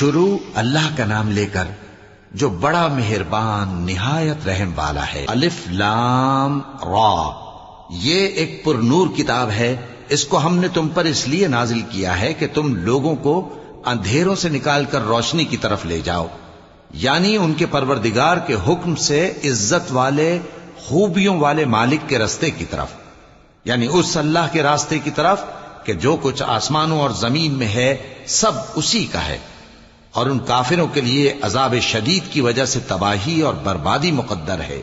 شروع اللہ کا نام لے کر جو بڑا مہربان نہایت رحم والا ہے۔ الف لام را، یہ ایک پر نور کتاب ہے، اس کو ہم نے تم پر اس لیے نازل کیا ہے کہ تم لوگوں کو اندھیروں سے نکال کر روشنی کی طرف لے جاؤ، یعنی ان کے پروردگار کے حکم سے عزت والے خوبیوں والے مالک کے راستے کی طرف، یعنی اس اللہ کے راستے کی طرف کہ جو کچھ آسمانوں اور زمین میں ہے سب اسی کا ہے، اور ان کافروں کے لیے عذاب شدید کی وجہ سے تباہی اور بربادی مقدر ہے،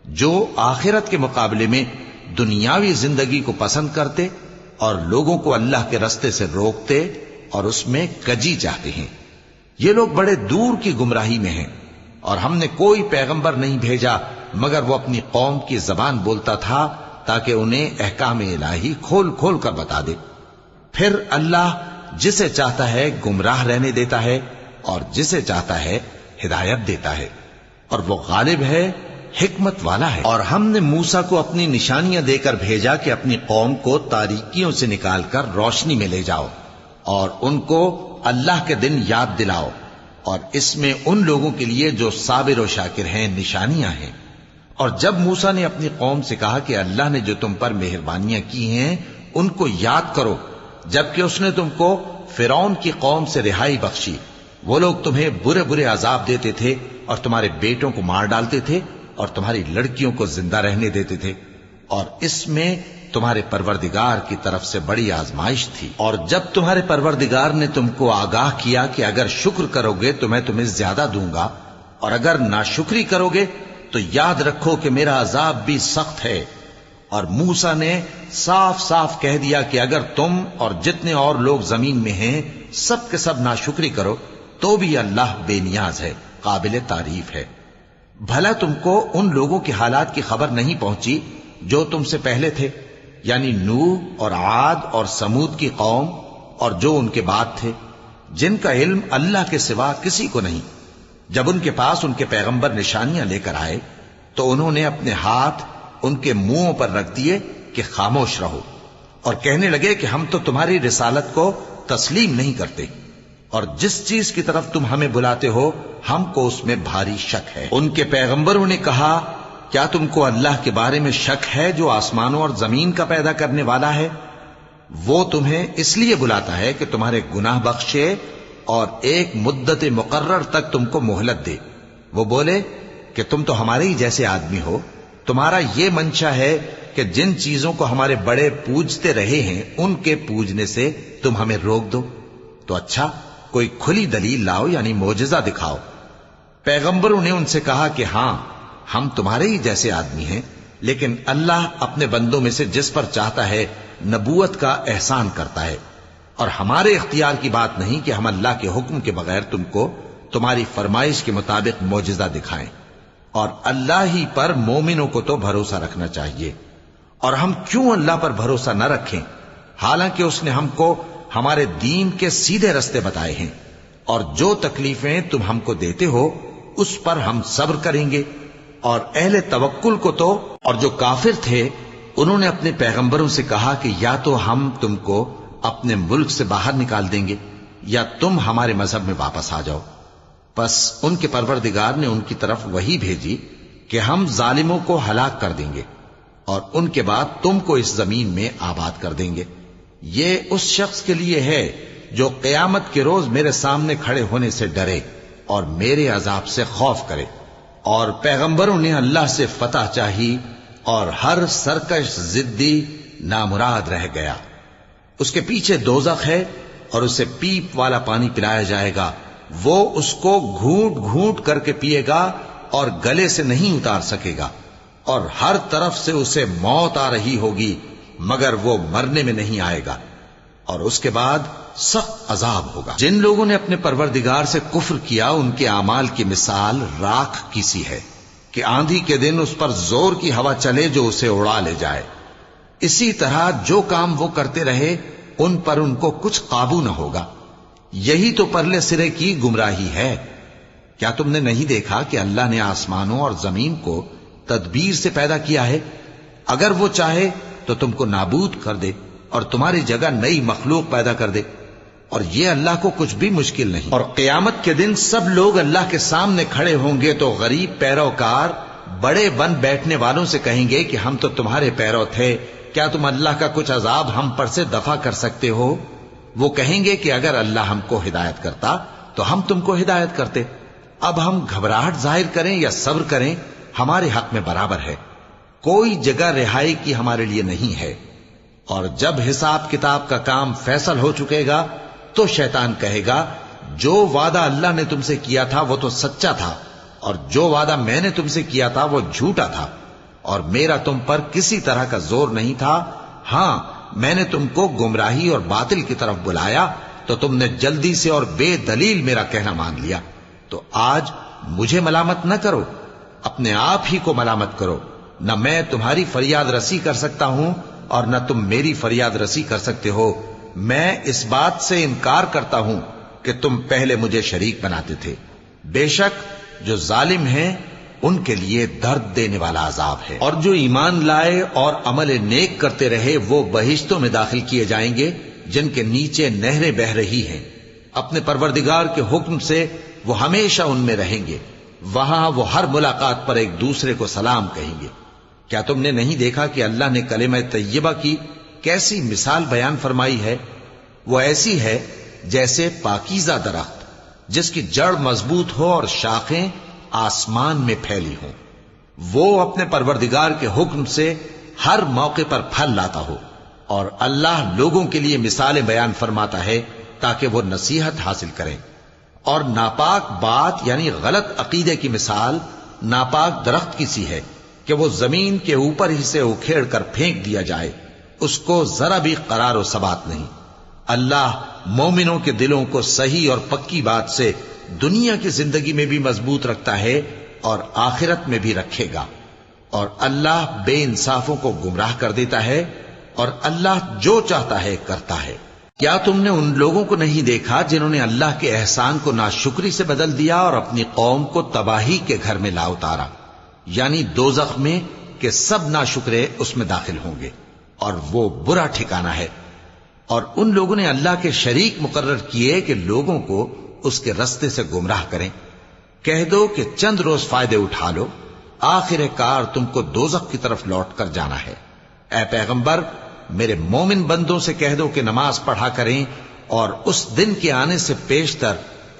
جو آخرت کے مقابلے میں دنیاوی زندگی کو پسند کرتے اور لوگوں کو اللہ کے راستے سے روکتے اور اس میں کجی چاہتے ہیں۔ یہ لوگ بڑے دور کی گمراہی میں ہیں، اور ہم نے کوئی پیغمبر نہیں بھیجا مگر وہ اپنی قوم کی زبان بولتا تھا تاکہ انہیں احکام الہی کھول کھول کر بتا دے۔ پھر اللہ جسے چاہتا ہے گمراہ رہنے دیتا ہے اور جسے چاہتا ہے ہدایت دیتا ہے، اور وہ غالب ہے، حکمت والا ہے۔ اور ہم نے موسیٰ کو اپنی نشانیاں دے کر بھیجا کہ اپنی قوم کو تاریکیوں سے نکال کر روشنی میں لے جاؤ اور ان کو اللہ کے دن یاد دلاؤ، اور اس میں ان لوگوں کے لیے جو صابر و شاکر ہیں نشانیاں ہیں۔ اور جب موسیٰ نے اپنی قوم سے کہا کہ اللہ نے جو تم پر مہربانیاں کی ہیں ان کو یاد کرو، جبکہ اس نے تم کو فرعون کی قوم سے رہائی بخشی، وہ لوگ تمہیں برے برے عذاب دیتے تھے اور تمہارے بیٹوں کو مار ڈالتے تھے اور تمہاری لڑکیوں کو زندہ رہنے دیتے تھے، اور اس میں تمہارے پروردگار کی طرف سے بڑی آزمائش تھی۔ اور جب تمہارے پروردگار نے تم کو آگاہ کیا کہ اگر شکر کرو گے تو میں تمہیں زیادہ دوں گا، اور اگر ناشکری کرو گے تو یاد رکھو کہ میرا عذاب بھی سخت ہے۔ اور موسیٰ نے صاف صاف کہہ دیا کہ اگر تم اور جتنے اور لوگ زمین میں ہیں سب کے سب ناشکری کرو تو بھی اللہ بے نیاز ہے، قابل تعریف ہے۔ بھلا تم کو ان لوگوں کے حالات کی خبر نہیں پہنچی جو تم سے پہلے تھے، یعنی نوح اور عاد اور سمود کی قوم اور جو ان کے بعد تھے، جن کا علم اللہ کے سوا کسی کو نہیں۔ جب ان کے پاس ان کے پیغمبر نشانیاں لے کر آئے تو انہوں نے اپنے ہاتھ ان کے منہوں پر رکھ دیے کہ خاموش رہو، اور کہنے لگے کہ ہم تو تمہاری رسالت کو تسلیم نہیں کرتے، اور جس چیز کی طرف تم ہمیں بلاتے ہو ہم کو اس میں بھاری شک ہے۔ ان کے پیغمبروں نے کہا کیا تم کو اللہ کے بارے میں شک ہے جو آسمانوں اور زمین کا پیدا کرنے والا ہے؟ وہ تمہیں اس لیے بلاتا ہے کہ تمہارے گناہ بخشے اور ایک مدت مقرر تک تم کو مہلت دے۔ وہ بولے کہ تم تو ہمارے ہی جیسے آدمی ہو، تمہارا یہ منشا ہے کہ جن چیزوں کو ہمارے بڑے پوجتے رہے ہیں ان کے پوجنے سے تم ہمیں روک دو، تو اچھا کوئی کھلی دلیل لاؤ، یعنی معجزہ دکھاؤ۔ پیغمبروں نے ان سے کہا کہ ہاں ہم تمہارے ہی جیسے آدمی ہیں، لیکن اللہ اپنے بندوں میں سے جس پر چاہتا ہے نبوت کا احسان کرتا ہے، اور ہمارے اختیار کی بات نہیں کہ ہم اللہ کے حکم کے بغیر تم کو تمہاری فرمائش کے مطابق معجزہ دکھائیں، اور اللہ ہی پر مومنوں کو تو بھروسہ رکھنا چاہیے۔ اور ہم کیوں اللہ پر بھروسہ نہ رکھیں حالانکہ اس نے ہم کو ہمارے دین کے سیدھے رستے بتائے ہیں، اور جو تکلیفیں تم ہم کو دیتے ہو اس پر ہم صبر کریں گے۔ اور اہل توکل کو تو، اور جو کافر تھے انہوں نے اپنے پیغمبروں سے کہا کہ یا تو ہم تم کو اپنے ملک سے باہر نکال دیں گے یا تم ہمارے مذہب میں واپس آ جاؤ۔ پس ان کے پروردگار نے ان کی طرف وحی بھیجی کہ ہم ظالموں کو ہلاک کر دیں گے اور ان کے بعد تم کو اس زمین میں آباد کر دیں گے۔ یہ اس شخص کے لیے ہے جو قیامت کے روز میرے سامنے کھڑے ہونے سے ڈرے اور میرے عذاب سے خوف کرے۔ اور پیغمبروں نے اللہ سے فتح چاہی اور ہر سرکش ضدی نامراد رہ گیا۔ اس کے پیچھے دوزخ ہے اور اسے پیپ والا پانی پلایا جائے گا، وہ اس کو گھونٹ گھونٹ کر کے پیے گا اور گلے سے نہیں اتار سکے گا، اور ہر طرف سے اسے موت آ رہی ہوگی مگر وہ مرنے میں نہیں آئے گا، اور اس کے بعد سخت عذاب ہوگا۔ جن لوگوں نے اپنے پروردگار سے کفر کیا ان کے اعمال کی مثال راکھ کی سی ہے کہ آندھی کے دن اس پر زور کی ہوا چلے جو اسے اڑا لے جائے۔ اسی طرح جو کام وہ کرتے رہے ان پر ان کو کچھ قابو نہ ہوگا۔ یہی تو پرلے سرے کی گمراہی ہے۔ کیا تم نے نہیں دیکھا کہ اللہ نے آسمانوں اور زمین کو تدبیر سے پیدا کیا ہے؟ اگر وہ چاہے تو تم کو نابود کر دے اور تمہاری جگہ نئی مخلوق پیدا کر دے۔ اور یہ اللہ کو کچھ بھی مشکل نہیں. اور قیامت کے دن سب لوگ اللہ کے سامنے کھڑے ہوں گے تو غریب پیروکار بڑے بن بیٹھنے والوں سے کہیں گے کہ ہم تو تمہارے پیرو تھے، کیا تم اللہ کا کچھ عذاب ہم پر سے دفع کر سکتے ہو؟ وہ کہیں گے کہ اگر اللہ ہم کو ہدایت کرتا تو ہم تم کو ہدایت کرتے. اب ہم گھبراہٹ ظاہر کریں یا صبر کریں ہمارے حق میں برابر ہے، کوئی جگہ رہائی کی ہمارے لیے نہیں ہے. اور جب حساب کتاب کا کام فیصل ہو چکے گا تو شیطان کہے گا جو وعدہ اللہ نے تم سے کیا تھا وہ تو سچا تھا، اور جو وعدہ میں نے تم سے کیا تھا وہ جھوٹا تھا، اور میرا تم پر کسی طرح کا زور نہیں تھا. ہاں میں نے تم کو گمراہی اور باطل کی طرف بلایا تو تم نے جلدی سے اور بے دلیل میرا کہنا مان لیا. تو آج مجھے ملامت نہ کرو، اپنے آپ ہی کو ملامت کرو. نہ میں تمہاری فریاد رسی کر سکتا ہوں اور نہ تم میری فریاد رسی کر سکتے ہو. میں اس بات سے انکار کرتا ہوں کہ تم پہلے مجھے شریک بناتے تھے. بے شک جو ظالم ہیں ان کے لیے درد دینے والا عذاب ہے. اور جو ایمان لائے اور عمل نیک کرتے رہے وہ بہشتوں میں داخل کیے جائیں گے جن کے نیچے نہریں بہ رہی ہیں. اپنے پروردگار کے حکم سے وہ ہمیشہ ان میں رہیں گے. وہاں وہ ہر ملاقات پر ایک دوسرے کو سلام کہیں گے. کیا تم نے نہیں دیکھا کہ اللہ نے کلمہ طیبہ کی کیسی مثال بیان فرمائی ہے؟ وہ ایسی ہے جیسے پاکیزہ درخت جس کی جڑ مضبوط ہو اور شاخیں آسمان میں پھیلی ہوں. وہ اپنے پروردگار کے حکم سے ہر موقع پر پھل لاتا ہو. اور اللہ لوگوں کے لیے مثالیں بیان فرماتا ہے تاکہ وہ نصیحت حاصل کریں. اور ناپاک بات یعنی غلط عقیدے کی مثال ناپاک درخت کی سی ہے کہ وہ زمین کے اوپر ہی سے اکھیڑ کر پھینک دیا جائے، اس کو ذرا بھی قرار و ثبات نہیں. اللہ مومنوں کے دلوں کو صحیح اور پکی بات سے دنیا کی زندگی میں بھی مضبوط رکھتا ہے اور آخرت میں بھی رکھے گا. اور اللہ بے انصافوں کو گمراہ کر دیتا ہے اور اللہ جو چاہتا ہے کرتا ہے. کیا تم نے ان لوگوں کو نہیں دیکھا جنہوں نے اللہ کے احسان کو ناشکری سے بدل دیا اور اپنی قوم کو تباہی کے گھر میں لا اتارا، یعنی دوزخ میں کہ سب ناشکرے اس میں داخل ہوں گے اور وہ برا ٹھکانہ ہے. اور ان لوگوں نے اللہ کے شریک مقرر کیے کہ لوگوں کو اس کے رستے سے گمراہ کریں. کہہ دو کہ چند روز فائدے اٹھا لو، آخر کار تم کو دوزخ کی طرف لوٹ کر جانا ہے. اے پیغمبر میرے مومن بندوں سے کہہ دو کہ نماز پڑھا کریں اور اس دن کے آنے سے پیشتر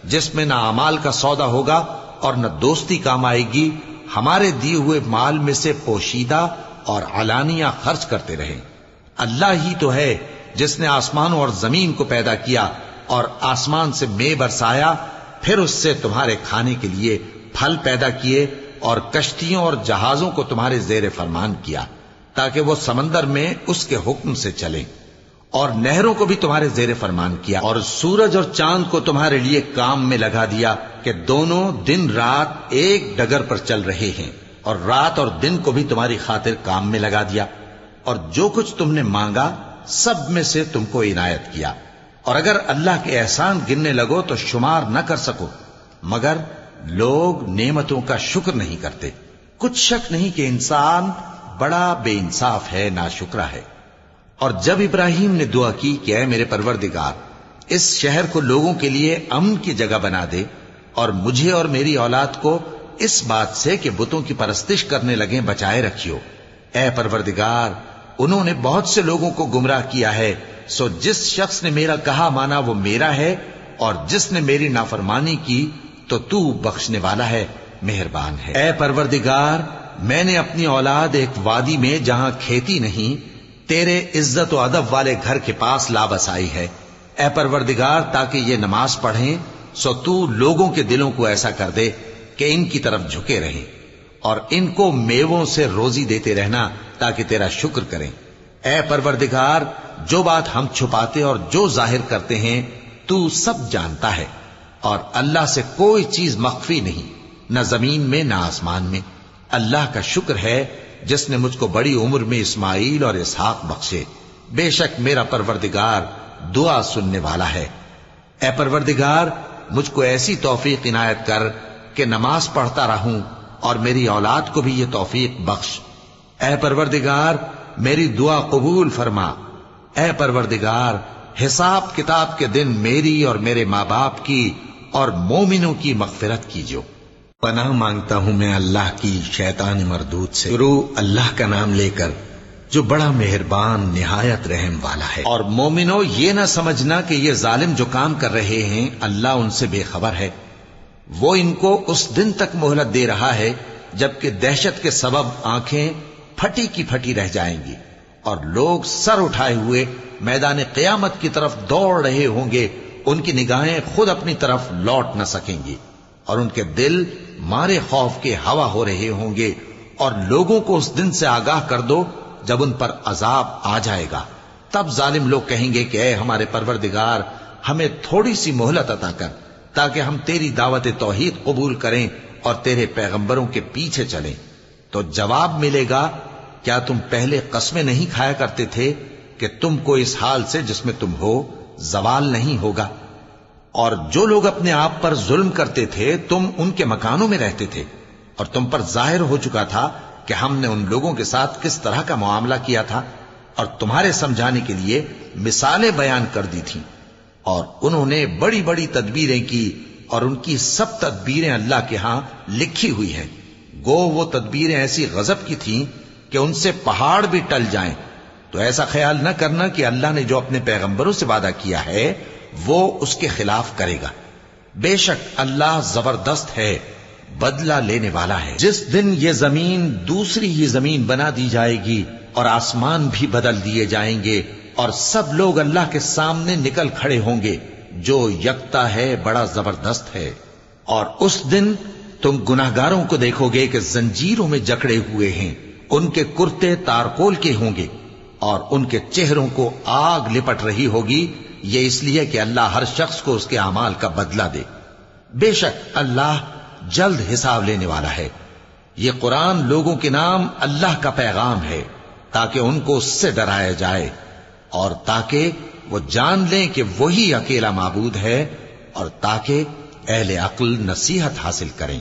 جس میں نہ اعمال کا سودا ہوگا اور نہ دوستی کام آئے گی ہمارے دیے ہوئے مال میں سے پوشیدہ اور علانیہ خرچ کرتے رہیں. اللہ ہی تو ہے جس نے آسمانوں اور زمین کو پیدا کیا اور آسمان سے مے برسایا، پھر اس سے تمہارے کھانے کے لیے پھل پیدا کیے اور کشتیوں اور جہازوں کو تمہارے زیر فرمان کیا تاکہ وہ سمندر میں اس کے حکم سے چلیں، اور نہروں کو بھی تمہارے زیر فرمان کیا. اور سورج اور چاند کو تمہارے لیے کام میں لگا دیا کہ دونوں دن رات ایک ڈگر پر چل رہے ہیں، اور رات اور دن کو بھی تمہاری خاطر کام میں لگا دیا. اور جو کچھ تم نے مانگا سب میں سے تم کو عنایت کیا. اور اگر اللہ کے احسان گننے لگو تو شمار نہ کر سکو، مگر لوگ نعمتوں کا شکر نہیں کرتے. کچھ شک نہیں کہ انسان بڑا بے انصاف ہے، ناشکرا ہے. اور جب ابراہیم نے دعا کی کہ اے میرے پروردگار اس شہر کو لوگوں کے لیے امن کی جگہ بنا دے اور مجھے اور میری اولاد کو اس بات سے کہ بتوں کی پرستش کرنے لگیں بچائے رکھیو. اے پروردگار انہوں نے بہت سے لوگوں کو گمراہ کیا ہے، سو جس شخص نے میرا کہا مانا وہ میرا ہے، اور جس نے میری نافرمانی کی تو تو بخشنے والا ہے، مہربان ہے. اے پروردگار میں نے اپنی اولاد ایک وادی میں جہاں کھیتی نہیں تیرے عزت و ادب والے گھر کے پاس لا بسائی ہے. اے پروردگار تاکہ یہ نماز پڑھیں سو تو لوگوں کے دلوں کو ایسا کر دے کہ ان کی طرف جھکے رہیں، اور ان کو میووں سے روزی دیتے رہنا تاکہ تیرا شکر کریں. اے پروردگار جو بات ہم چھپاتے اور جو ظاہر کرتے ہیں تو سب جانتا ہے، اور اللہ سے کوئی چیز مخفی نہیں، نہ زمین میں نہ آسمان میں. اللہ کا شکر ہے جس نے مجھ کو بڑی عمر میں اسماعیل اور اسحاق بخشے. بے شک میرا پروردگار دعا سننے والا ہے. اے پروردگار مجھ کو ایسی توفیق عنایت کر کہ نماز پڑھتا رہوں اور میری اولاد کو بھی یہ توفیق بخش. اے پروردگار میری دعا قبول فرما. اے پروردگار حساب کتاب کے دن میری اور میرے ماں باپ کی اور مومنوں کی مغفرت کیجو۔ پناہ مانگتا ہوں میں اللہ کی شیطان مردود سے۔ شروع اللہ کا نام لے کر جو بڑا مہربان نہایت رحم والا ہے۔ اور مومنو، یہ نہ سمجھنا کہ یہ ظالم جو کام کر رہے ہیں اللہ ان سے بے خبر ہے۔ وہ ان کو اس دن تک مہلت دے رہا ہے جبکہ دہشت کے سبب آنکھیں پھٹی کی پھٹی رہ جائیں گی اور لوگ سر اٹھائے ہوئے میدان قیامت کی طرف دوڑ رہے ہوں گے۔ ان کی نگاہیں خود اپنی طرف لوٹ نہ سکیں گی اور ان کے دل مارے خوف کے ہوا ہو رہے ہوں گے۔ اور لوگوں کو اس دن سے آگاہ کر دو جب ان پر عذاب آ جائے گا۔ تب ظالم لوگ کہیں گے کہ اے ہمارے پروردگار، ہمیں تھوڑی سی مہلت عطا کر تاکہ ہم تیری دعوت توحید قبول کریں اور تیرے پیغمبروں کے پیچھے چلیں۔ تو جواب ملے گا، کیا تم پہلے قسمیں نہیں کھایا کرتے تھے کہ تم کو اس حال سے جس میں تم ہو زوال نہیں ہوگا؟ اور جو لوگ اپنے آپ پر ظلم کرتے تھے تم ان کے مکانوں میں رہتے تھے، اور تم پر ظاہر ہو چکا تھا کہ ہم نے ان لوگوں کے ساتھ کس طرح کا معاملہ کیا تھا، اور تمہارے سمجھانے کے لیے مثالیں بیان کر دی تھیں۔ اور انہوں نے بڑی بڑی تدبیریں کی اور ان کی سب تدبیریں اللہ کے ہاں لکھی ہوئی ہیں۔ گو وہ تدبیریں ایسی غضب کی تھیں کہ ان سے پہاڑ بھی ٹل جائیں۔ تو ایسا خیال نہ کرنا کہ اللہ نے جو اپنے پیغمبروں سے وعدہ کیا ہے وہ اس کے خلاف کرے گا۔ بے شک اللہ زبردست ہے، بدلہ لینے والا ہے۔ جس دن یہ زمین دوسری ہی زمین بنا دی جائے گی اور آسمان بھی بدل دیے جائیں گے اور سب لوگ اللہ کے سامنے نکل کھڑے ہوں گے جو یکتا ہے، بڑا زبردست ہے۔ اور اس دن تم گناہگاروں کو دیکھو گے کہ زنجیروں میں جکڑے ہوئے ہیں، ان کے کرتے تارکول کے ہوں گے اور ان کے چہروں کو آگ لپٹ رہی ہوگی۔ یہ اس لیے کہ اللہ ہر شخص کو اس کے اعمال کا بدلہ دے۔ بے شک اللہ جلد حساب لینے والا ہے۔ یہ قرآن لوگوں کے نام اللہ کا پیغام ہے تاکہ ان کو اس سے ڈرایا جائے اور تاکہ وہ جان لیں کہ وہی اکیلا معبود ہے اور تاکہ اہل عقل نصیحت حاصل کریں۔